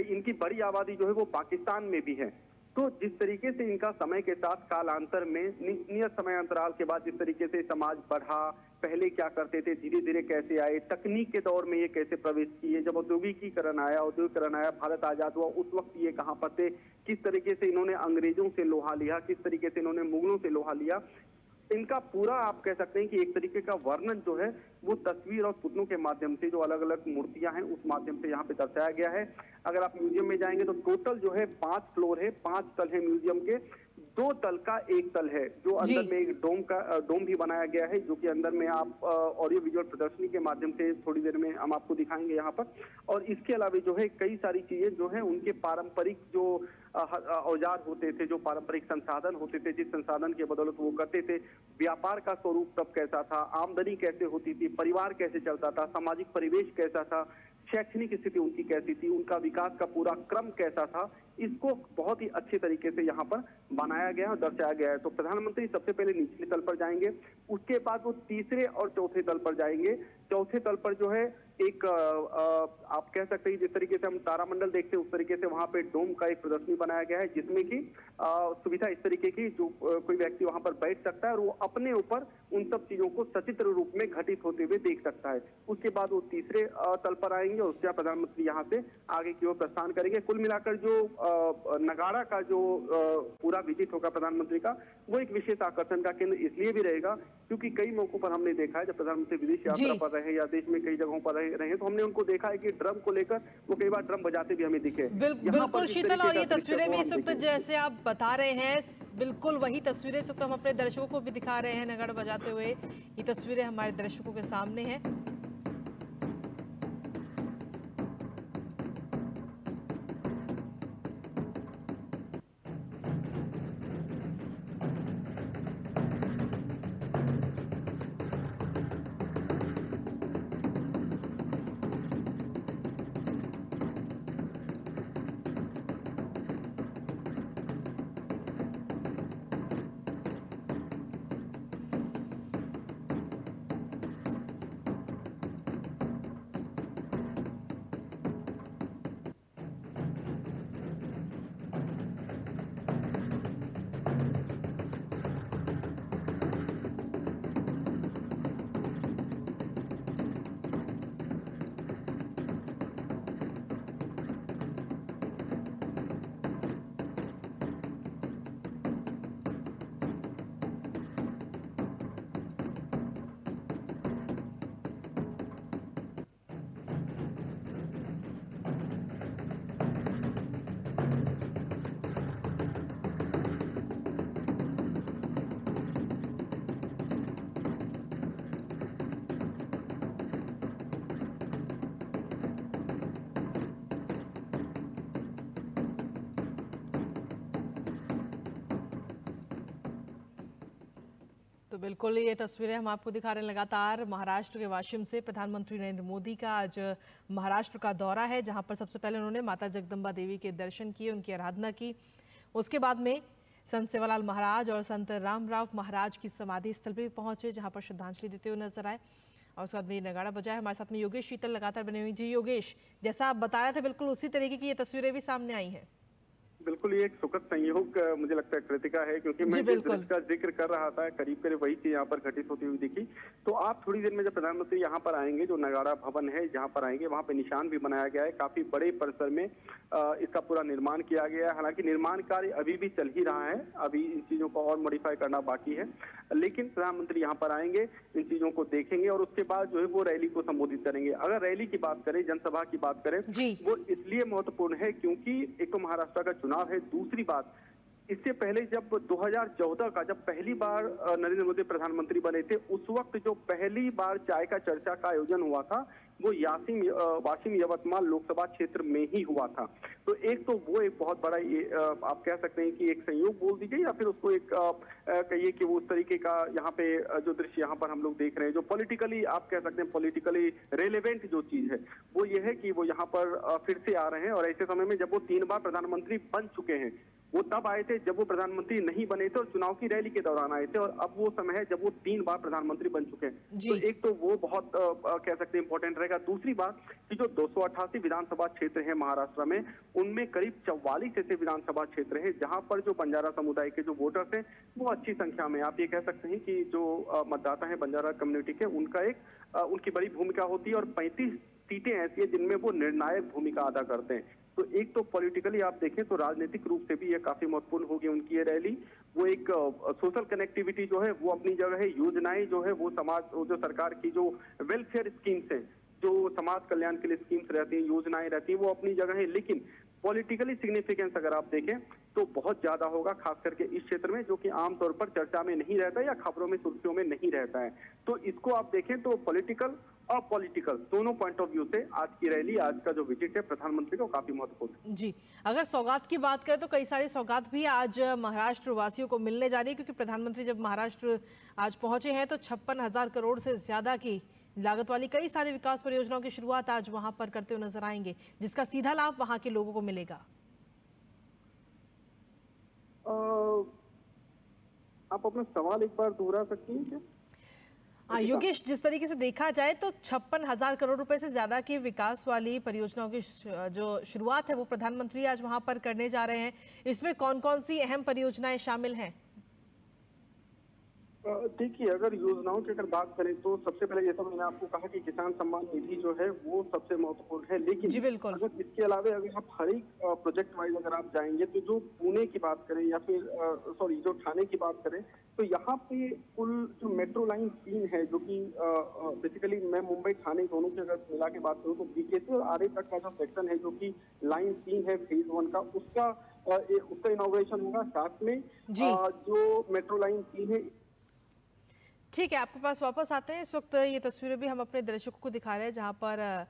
इनकी बड़ी आबादी जो है वो पाकिस्तान में भी है। तो जिस तरीके से इनका समय के साथ कालांतर में नियत समय अंतराल के बाद जिस तरीके से समाज बढ़ा, पहले क्या करते थे, धीरे धीरे कैसे आए, तकनीक के दौर में ये कैसे प्रवेश किए, जब औद्योगिकीकरण आया, भारत आजाद हुआ, उस वक्त ये कहाँ पर थे, किस तरीके से इन्होंने अंग्रेजों से लोहा लिया, किस तरीके से इन्होंने मुगलों से लोहा लिया, इनका पूरा आप कह सकते हैं कि एक तरीके का वर्णन जो है वो तस्वीर और पुतलों के माध्यम से, जो अलग अलग मूर्तियां हैं उस माध्यम से यहाँ पे दर्शाया गया है। अगर आप म्यूजियम में जाएंगे तो टोटल जो है 5 फ्लोर है, 5 तल है म्यूजियम के, 2 तल का 1 तल है, जो अंदर में एक डोम भी बनाया गया है, जो कि अंदर में आप ऑडियो विजुअल प्रदर्शनी के माध्यम से थोड़ी देर में हम आपको दिखाएंगे यहाँ पर। और इसके अलावा जो है कई सारी चीजें जो है उनके पारंपरिक जो औजार होते थे, जो पारंपरिक संसाधन होते थे, जिस संसाधन के बदौलत वो करते थे, व्यापार का स्वरूप तब कैसा था, आमदनी कैसे होती थी, परिवार कैसे चलता था, सामाजिक परिवेश कैसा था, शैक्षणिक स्थिति उनकी कैसी थी, उनका विकास का पूरा क्रम कैसा था, इसको बहुत ही अच्छे तरीके से यहाँ पर बनाया गया और दर्शाया गया है। तो प्रधानमंत्री सबसे पहले निचले तल पर जाएंगे, उसके बाद वो तीसरे और चौथे तल पर जाएंगे। चौथे तल पर जो है एक आप कह सकते हैं जिस तरीके से हम तारामंडल देखते हैं उस तरीके से वहां पे डोम का एक प्रदर्शनी बनाया गया है, जिसमें कि सुविधा इस तरीके की जो कोई व्यक्ति वहां पर बैठ सकता है और वो अपने ऊपर उन सब चीजों को सचित्र रूप में घटित होते हुए देख सकता है। उसके बाद वो तीसरे तल पर आएंगे और उसके बाद प्रधानमंत्री यहाँ से आगे की ओर प्रस्थान करेंगे। कुल मिलाकर जो नगाड़ा का जो पूरा विजिट होगा प्रधानमंत्री का, वो एक विशेष आकर्षण का केंद्र इसलिए भी रहेगा क्योंकि कई मौकों पर हमने देखा है जब प्रधानमंत्री विदेश यात्रा पर रहे या देश में कई जगहों पर रहे हैं तो हमने उनको देखा है कि ड्रम को लेकर वो कई बार ड्रम बजाते भी हमें दिखे। बिल्कुल शीतल, और ये तस्वीरें भी इस वक्त जैसे आप बता रहे हैं बिल्कुल वही तस्वीरें इस वक्त हम अपने दर्शकों को भी दिखा रहे हैं, नगाड़ा बजाते हुए ये तस्वीरें हमारे दर्शकों के सामने हैं। तो बिल्कुल ये तस्वीरें हम आपको दिखा रहे हैं लगातार महाराष्ट्र के वाशिम से। प्रधानमंत्री नरेंद्र मोदी का आज महाराष्ट्र का दौरा है, जहां पर सबसे पहले उन्होंने माता जगदम्बा देवी के दर्शन किए, उनकी आराधना की। उसके बाद में संत सेवालाल महाराज और संत रामराव महाराज की समाधि स्थल पर भी पहुंचे, जहां पर श्रद्धांजलि देते हुए नजर आए। और उसके बाद में नगाड़ा बजा है। हमारे साथ में योगेश शीतल लगातार बने हुए। जी योगेश, जैसा आप बता रहे थे बिल्कुल उसी तरीके की ये तस्वीरें भी सामने आई हैं। बिल्कुल ये एक सुखद संयोग मुझे लगता है कृतिका है, क्योंकि मैं जिस दृश्य का जिक्र कर रहा था करीब करीब वही चीज यहाँ पर घटित होती हुई दिखी। तो आप थोड़ी देर में जब प्रधानमंत्री यहाँ पर आएंगे, जो नगाड़ा भवन है जहाँ पर आएंगे, वहाँ पे निशान भी बनाया गया है। काफी बड़े परिसर में इसका पूरा निर्माण किया गया है। हालांकि निर्माण कार्य अभी भी चल ही रहा है, अभी इन चीजों को और मॉडिफाई करना बाकी है, लेकिन प्रधानमंत्री यहाँ पर आएंगे, इन चीजों को देखेंगे और उसके बाद जो है वो रैली को संबोधित करेंगे। अगर रैली की बात करें, जनसभा की बात करें, वो इसलिए महत्वपूर्ण है क्योंकि एक तो महाराष्ट्र का चुनाव है, दूसरी इससे पहले जब 2014 का जब पहली बार नरेंद्र मोदी प्रधानमंत्री बने थे, उस वक्त जो पहली बार चाय का चर्चा का आयोजन हुआ था वो वाशिम यवतमाल लोकसभा क्षेत्र में ही हुआ था। तो एक तो वो एक बहुत बड़ा आप कह सकते हैं कि एक संयोग बोल दीजिए या फिर उसको एक कहिए कि वो उस तरीके का यहाँ पे जो दृश्य यहाँ पर हम लोग देख रहे हैं, जो पॉलिटिकली आप कह सकते हैं पॉलिटिकली रेलेवेंट जो चीज है वो ये है कि वो यहाँ पर फिर से आ रहे हैं। और ऐसे समय में जब वो 3 बार प्रधानमंत्री बन चुके हैं वो तब आए थे जब वो प्रधानमंत्री नहीं बने थे और चुनाव की रैली के दौरान आए थे, और अब वो समय है जब वो 3 बार प्रधानमंत्री बन चुके हैं। तो एक तो वो बहुत कह सकते हैं इंपॉर्टेंट रहेगा। दूसरी बात कि जो 288 विधानसभा क्षेत्र है महाराष्ट्र में, उनमें करीब 44 ऐसे विधानसभा क्षेत्र हैं जहां पर जो बंजारा समुदाय के जो वोटर्स हैं वो अच्छी संख्या में, आप ये कह सकते हैं कि जो मतदाता है बंजारा कम्युनिटी के, उनकी बड़ी भूमिका होती है, और 35 सीटें ऐसी है जिनमें वो निर्णायक भूमिका अदा करते हैं। तो एक तो पॉलिटिकली आप देखें तो राजनीतिक रूप से भी ये काफी महत्वपूर्ण होगी उनकी ये रैली। वो एक सोशल कनेक्टिविटी जो है वो अपनी जगह है, योजनाएं जो है वो जो सरकार की जो वेलफेयर स्कीम्स हैं, जो समाज कल्याण के लिए स्कीम्स रहती हैं, योजनाएं रहती हैं, वो अपनी जगह है। लेकिन पॉलिटिकली सिग्निफिकेंस अगर आप देखें तो बहुत ज्यादा होगा, खास करके इस क्षेत्र में, जो कि आमतौर पर चर्चा में नहीं रहता या खबरों में, सुर्खियों में नहीं रहता है। तो इसको आप देखें तो पॉलिटिकल और पॉलिटिकल दोनों पॉइंट ऑफ व्यू से आज की रैली, आज का जो विजिट है प्रधानमंत्री का, काफी महत्वपूर्ण है। जी, अगर सौगात की बात करें तो कई सारी सौगात भी आज महाराष्ट्र वासियों को मिलने जा रही है, क्योंकि प्रधानमंत्री जब महाराष्ट्र आज पहुंचे हैं तो 56,000 करोड़ से ज्यादा की लागत वाली कई सारी विकास परियोजनाओं की शुरुआत आज वहां पर करते हुए नजर आएंगे, जिसका सीधा लाभ वहां के लोगों को मिलेगा। आप अपना सवाल एक बार दोहरा सकती हैं क्या? योगेश, जिस तरीके से देखा जाए तो 56,000 करोड़ रुपए से ज्यादा की विकास वाली परियोजनाओं की जो शुरुआत है वो प्रधानमंत्री आज वहां पर करने जा रहे हैं। इसमें कौन कौन सी अहम परियोजनाएं शामिल हैं? देखिए, अगर योजनाओं की अगर बात करें तो सबसे पहले जैसा मैंने आपको कहा कि किसान सम्मान निधि जो है वो सबसे महत्वपूर्ण है। लेकिन जी बिल्कुल, अगर इसके अलावा अगर आप हर एक प्रोजेक्ट वाइज अगर आप जाएंगे तो जो पुणे की बात करें या फिर जो ठाणे की बात करें, तो यहाँ पे कुल जो मेट्रो लाइन 3 है, जो कि बेसिकली मैं मुंबई ठाणे दोनों की अगर मिला के बात करूँ तो बीकेसी और आरए तक का जो सेक्शन है, जो कि लाइन 3 है फेज 1 का, उसका इनॉग्रेशन होगा। साथ में जो मेट्रो लाइन 3 है। ठीक है, आपके पास वापस आते हैं। इस वक्त ये तस्वीरें भी हम अपने दर्शकों को दिखा रहे हैं, जहां पर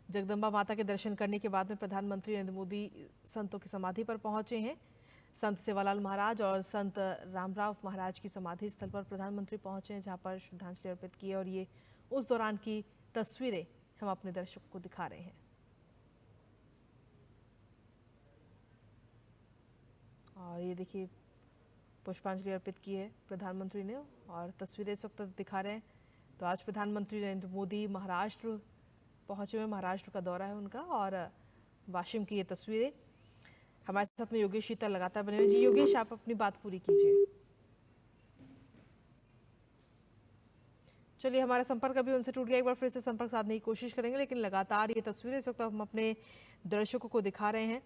जगदम्बा माता के दर्शन करने के बाद में प्रधानमंत्री नरेंद्र मोदी संतों की समाधि पर पहुंचे हैं। संत सेवालाल महाराज और संत रामराव महाराज की समाधि स्थल पर प्रधानमंत्री पहुंचे हैं, जहां पर श्रद्धांजलि अर्पित की है, और ये उस दौरान की तस्वीरें हम अपने दर्शकों को दिखा रहे हैं। और ये देखिए, पुष्पांजलि अर्पित की है प्रधानमंत्री ने, और तस्वीरें इस वक्त दिखा रहे हैं। तो आज प्रधानमंत्री नरेंद्र मोदी महाराष्ट्र पहुंचे हुए, महाराष्ट्र का दौरा है उनका, और वाशिम की ये तस्वीरें। हमारे साथ में योगेश शीतल लगातार बने हुए। जी योगेश, आप अपनी बात पूरी कीजिए। चलिए, हमारा संपर्क अभी उनसे टूट गया, एक बार फिर से संपर्क साधने की कोशिश करेंगे, लेकिन लगातार ये तस्वीरें इस वक्त हम अपने दर्शकों को दिखा रहे हैं,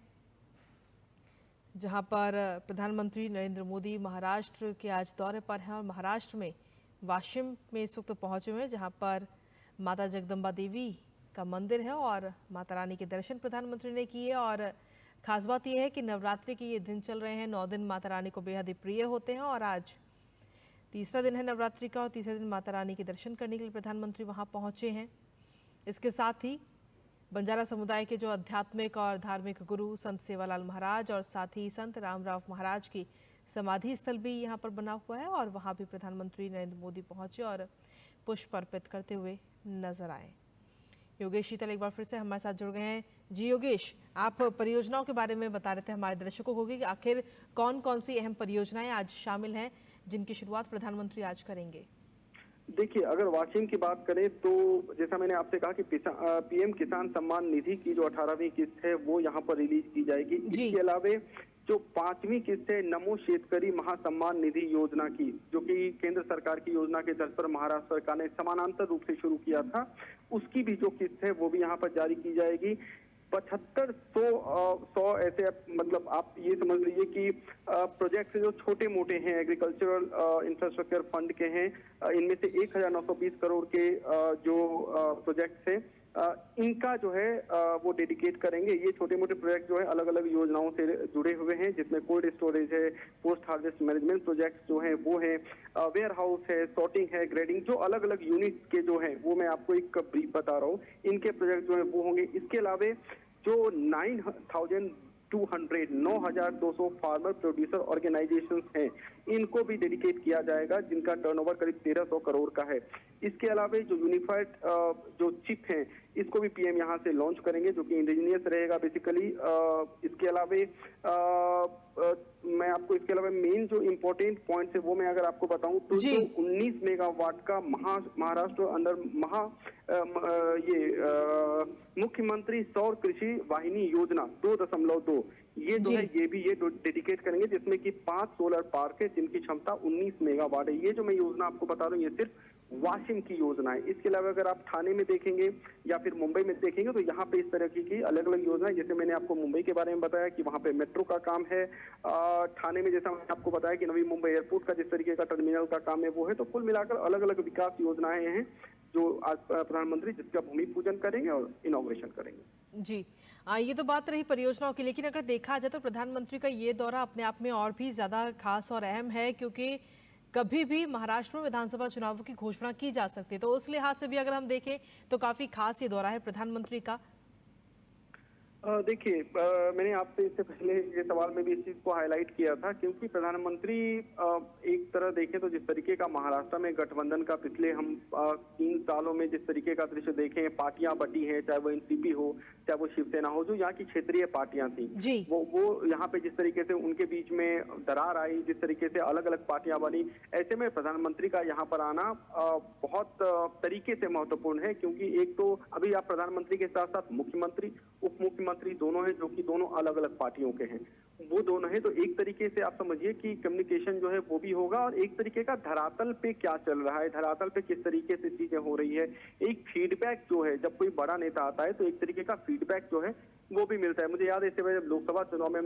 जहां पर प्रधानमंत्री नरेंद्र मोदी महाराष्ट्र के आज दौरे पर हैं, और महाराष्ट्र में वाशिम में इस वक्त पहुंचे हुए हैं, जहां पर माता जगदम्बा देवी का मंदिर है और माता रानी के दर्शन प्रधानमंत्री ने किए। और खास बात यह है कि नवरात्रि के ये दिन चल रहे हैं, 9 दिन माता रानी को बेहद ही प्रिय होते हैं, और आज तीसरा दिन है नवरात्रि का, और तीसरे दिन माता रानी के दर्शन करने के लिए प्रधानमंत्री वहां पहुंचे हैं। इसके साथ ही बंजारा समुदाय के जो आध्यात्मिक और धार्मिक गुरु संत सेवालाल महाराज और साथ ही संत रामराव महाराज की समाधि स्थल भी यहाँ पर बना हुआ है, और वहाँ भी प्रधानमंत्री नरेंद्र मोदी पहुंचे और पुष्प अर्पित करते हुए नजर आए। योगेश शीतल एक बार फिर से हमारे साथ जुड़ गए हैं। जी योगेश, आप परियोजनाओं के बारे में बता रहे थे हमारे दर्शकों को कि आखिर कौन कौन सी अहम परियोजनाएं आज शामिल हैं जिनकी शुरुआत प्रधानमंत्री आज करेंगे? देखिए, अगर वाशिम की बात करें तो जैसा मैंने आपसे कहा कि पीएम किसान सम्मान निधि की जो 18वीं किस्त है वो यहाँ पर रिलीज की जाएगी। इसके अलावा जो 5वीं किस्त है नमो शेतकरी महासम्मान निधि योजना की, जो कि केंद्र सरकार की योजना के तर्ज पर महाराष्ट्र सरकार ने समानांतर रूप से शुरू किया था, उसकी भी जो किस्त है वो भी यहाँ पर जारी की जाएगी। 75-100 ऐसे, मतलब आप ये समझ लीजिए कि प्रोजेक्ट जो छोटे मोटे हैं, एग्रीकल्चरल इंफ्रास्ट्रक्चर फंड के हैं, इनमें से 1920 करोड़ के जो प्रोजेक्ट्स हैं, इनका जो है वो डेडिकेट करेंगे। ये छोटे मोटे प्रोजेक्ट जो है अलग अलग योजनाओं से जुड़े हुए हैं, जिसमें कोल्ड स्टोरेज है, पोस्ट हार्वेस्ट मैनेजमेंट प्रोजेक्ट जो है वो है, वेयर हाउस है, सॉर्टिंग है, ग्रेडिंग, जो अलग अलग यूनिट के जो है वो मैं आपको एक ब्रीफ बता रहा हूँ, इनके प्रोजेक्ट जो है वो होंगे। इसके अलावा जो 9,200 फार्मर प्रोड्यूसर ऑर्गेनाइजेशंस हैं, इनको भी डेडिकेट किया जाएगा, जिनका टर्नओवर करीब 1300 करोड़ का है। इसके अलावा जो यूनिफाइड जो चिप हैं, इसको भी पीएम यहाँ से लॉन्च करेंगे, जो कि इंडिजीनियस रहेगा बेसिकली। इसके अलावे मैं आपको इसके अलावा मेन जो इम्पोर्टेंट पॉइंट्स है वो मैं अगर आपको बताऊं तो जी। जो 19 मेगावाट का महाराष्ट्र अंदर मुख्यमंत्री सौर कृषि वाहिनी योजना 2.2 ये जो जी। है ये डेडिकेट करेंगे, जिसमें कि 5 सोलर पार्क है जिनकी क्षमता 19 मेगावाट है। ये जो मैं योजना आपको बता रहा हूँ ये सिर्फ वाशिम की योजना है। इसके अलावा अगर आप ठाणे में देखेंगे या फिर मुंबई में देखेंगे तो यहाँ पे इस तरह की अलग अलग योजनाएं, जैसे मैंने आपको मुंबई के बारे में बताया कि वहाँ पे मेट्रो का काम है, ठाणे में जैसा मैंने आपको बताया कि नवी मुंबई एयरपोर्ट का जिस तरीके का टर्मिनल का काम है वो है। तो कुल मिलाकर अलग अलग विकास योजनाएं हैं जो आज प्रधानमंत्री जिसका भूमि पूजन करेंगे और इनॉग्रेशन करेंगे। जी। ये तो बात रही परियोजनाओं की, लेकिन अगर देखा जाए तो प्रधानमंत्री का ये दौरा अपने आप में और भी ज्यादा खास और अहम है, क्योंकि कभी भी महाराष्ट्र में विधानसभा चुनावों की घोषणा की जा सकती है। तो उस लिहाज से भी अगर हम देखें तो काफी खास ये दौरा है प्रधानमंत्री का। देखिए, मैंने आपसे इससे पहले ये सवाल में भी इस चीज को हाईलाइट किया था, क्योंकि प्रधानमंत्री एक तरह देखें तो जिस तरीके का महाराष्ट्र में गठबंधन का पिछले हम 3 सालों में जिस तरीके का दृश्य देखे हैं, पार्टियां बटी हैं, चाहे वो एनसीपी हो चाहे वो शिवसेना हो, जो यहाँ की क्षेत्रीय पार्टियां थी जी। वो यहाँ पे जिस तरीके से उनके बीच में दरार आई, जिस तरीके से अलग अलग पार्टियां बनी, ऐसे में प्रधानमंत्री का यहाँ पर आना बहुत तरीके से महत्वपूर्ण है। क्योंकि एक तो अभी आप प्रधानमंत्री के साथ साथ मुख्यमंत्री उप मुख्यमंत्री दोनों हैं, जो कि दोनों अलग अलग पार्टियों के हैं, वो दोनों हैं। तो एक तरीके से आप समझिए कि कम्युनिकेशन जो है वो भी होगा, और एक तरीके का धरातल पे क्या चल रहा है, धरातल पे किस तरीके से चीजें हो रही है, एक फीडबैक जो है, जब कोई बड़ा नेता आता है तो एक तरीके का फीडबैक जो है वो भी मिलता है। मुझे याद है इससे पहले लोकसभा चुनाव में